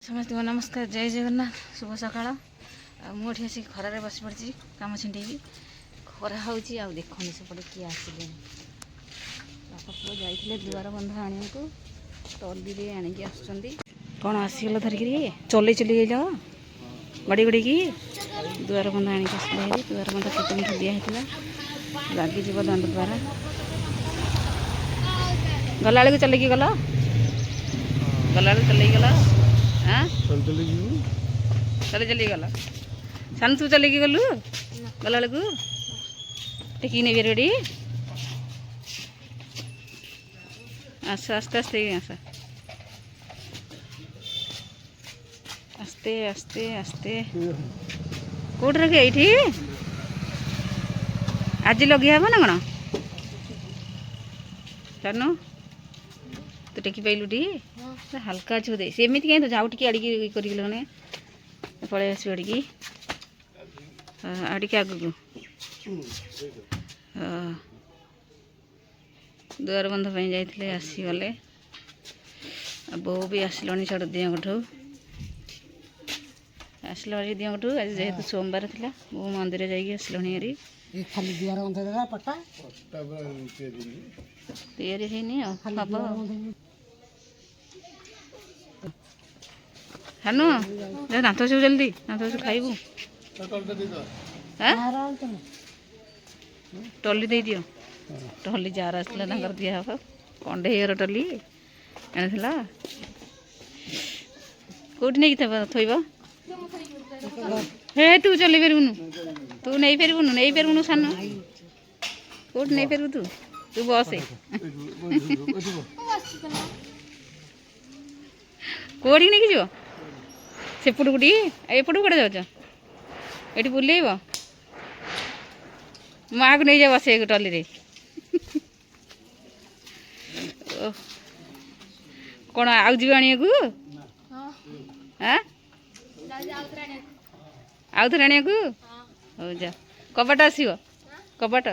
समस्त को नमस्कार जय जगन्नाथ शुभ सकाळ मुझे आसिक खरारे बस पड़ी कम छिंटेबी खरा हो देखनी सेपटे किए आसिले बापा पुओ जाइए दुआर बंधा आने को टली आणिकी आसुँच कौन आसीगल धरिक चल चली जाइल गड़ी गड़ी की दुआर बंधा आणिक आसले दुआर बंधा केते मुठ दिखाई लगिज दंड द्वारा गला बेलू चलिकी गल गला चलिकी गल हाँ चल चली गला सान तू चलिकी गलु गला बेलू टेकी नहीं रेडी आस आस्ते आस्ते आस आस्ते आस्ते आस्ते कौट रखे ये आज लगे हे ना कौन जानू तू टेकी पाइलु टी हल्का अच्छे बोधे सेमती कहीं तो जाऊ टी आड़िकी करने पलि आस आड़िकी आड़िकी आग को दुआर बंध जाते आसीगले बो भी आसलि छड़ दिठू आसल दिठू आज जेहेतु सोमवार था बो मंदिर जासलि खाली दुआर बंध देगा पट्टा तैयारी है हम हानु दांत सब जल्दी दांत सब खाइबू टली दे दियो टली जार आसला दिह कंडेर टली आना कौटी नहीं थोब हे तू चली पारूनु तू नहीं पारूनु नहीं पारूनु सान कौटी नहीं पारू तू तू बस कौटी नहीं जीव सेपट गुटी एपट कड़े जाऊच ये बुलेब माँ को नहीं जा बस टली रे कौन आउ जी आने को आउ थे आने को हो जा कबाट आसो कबाट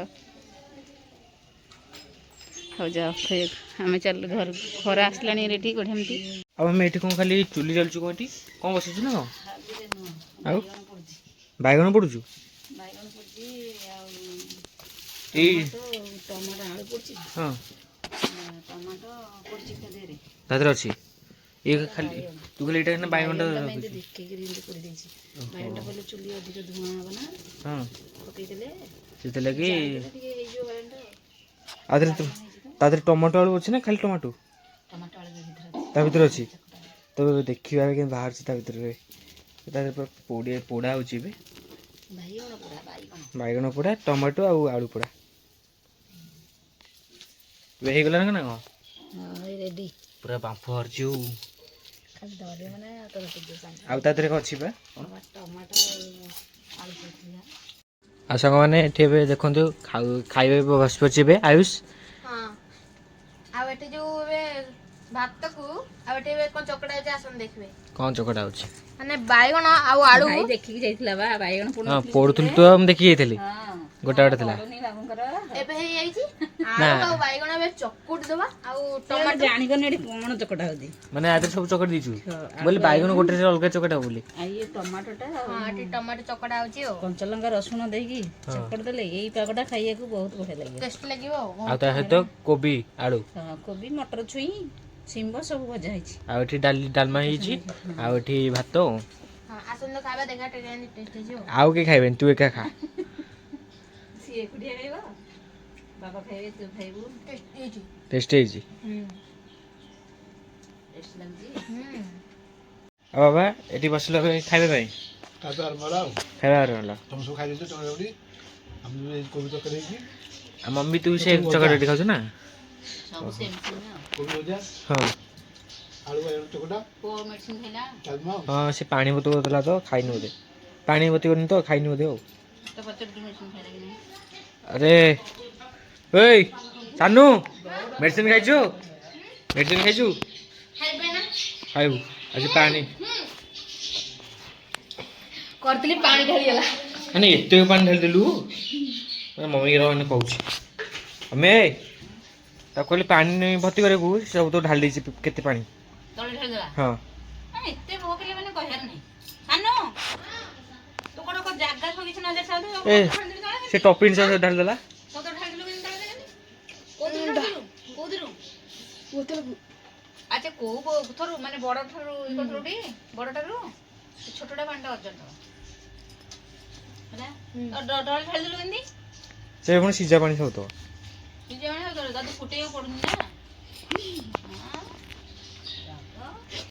हो जा आम चल घर खरा आसला रेडी बढ़िया अब आम ये कौन खाली चुली जलचु कौन कौन बस ना कौन बैगन पड़ू हाँ तादर अच्छी ये खाली तू खाली ये बैगन हाँ से लगे तादर टमाटो आलू अच्छे ना खाली टमाटो भर अच्छी तो देखा कि बाहर पोड़ा पोड़ा हो बैगन पोड़ा टमाटो आलू पोड़ा हो गला ना कौन रेडी पूरा बांफ हरची अच्छी आ सांग मैंने देखो खाइबे बस पड़े आयुष भात को कौन चकड़ा देखिए कौन चकटा हो माने बैगन आलू देखिक जाइथिला बा बैगन हां पड़ुथुल तो हम देखि जाइथिली गोटा गोटा थिला एबे हे जाइछि आलू बैगन बे चकुट देबा आ टमाटो जानि कने एडी कोन चकटा होदी माने आदर सब चकट दिछु बोले बैगन गोटे से अलग चकटा बोली आ ये टमाटोटा हां टी टमाटो चकटा होछि ओ कंचा लंका रसुन देकी चकट देले एई पागटा खाइया को बहुत बढ़िया लागे टेस्ट लागिवो आ ता हेतो कोबी आलू हां कोबी मटर छुई सिंबो सब भजा है आ एठी डालमा हिची आ एठी भात हां आसन तो खाबा देखा ट्रेन टेस्ट जो आउ के खाइबेन तू एका खा सी एकुडिया खाइबा बाबा खाइबे तू खाइबू टेस्ट हिची टेस्ट लागजी आ बाबा एठी बसलो खाइबे भाई तापर मराओ खाइबा रहला तुम सब खाइ देछो चकड़ी हम जो कोबी तकड़ी की आ मम्मी तू से चकड़ी खाउ ना सब सेम सेम कोबी हो जा हां आलू बैगन चकड़ा को मेडिसिन खाइला डालमा हां से पानी बोतल बोतला तो खाइनु दे पानी बोतल करनी तो खाइनु दे हो तो बच्चा मेडिसिन खाइला कि नहीं अरे ओए सानू मेडिसिन खाइछु खाइबे ना खाइबू आज पानी करतली पानी ढाली गेला अने एते पानी ढाल देलु मम्मी रो ने कहूछ हमें कहली पानी भर्ती करे सब तो ढाल देछि केते पानी तळे ढाल देला हां एते ଟିକେ ମାନେ କହିବାର ନାହିଁ ସାନୁ ତୁ କଣ ଜାଗା ସବୁ କିଛି ନଜର ଚାଲୁ ଏ ସେ ଟପିନ୍ ସହ ଢାଳି ଦେଲା। କତ ଢାଳିଲୁ କେମିତି ଢାଳିଦେଲି କୋଉଥିରୁ ଢାଳିଲୁ କୋଉଥିରୁ ଆଚ୍ଛା କୋଉ ଥରୁ ମାନେ ବଡ ଠାରୁ କତରୁଟି ବଡଟାରୁ ଛୋଟଟା ପାଣିଟା ଅର୍ଜନ ହେଲା ଡଳ ଢାଳିଦେଲୁ କେମିତି ସେ ପୁଣି ସିଝା ପାଣି ଖାଉଥିବ। ନିଜେ ମାନେ ତତେ ଫୁଟେଇବାକୁ ପଡୁନି ନା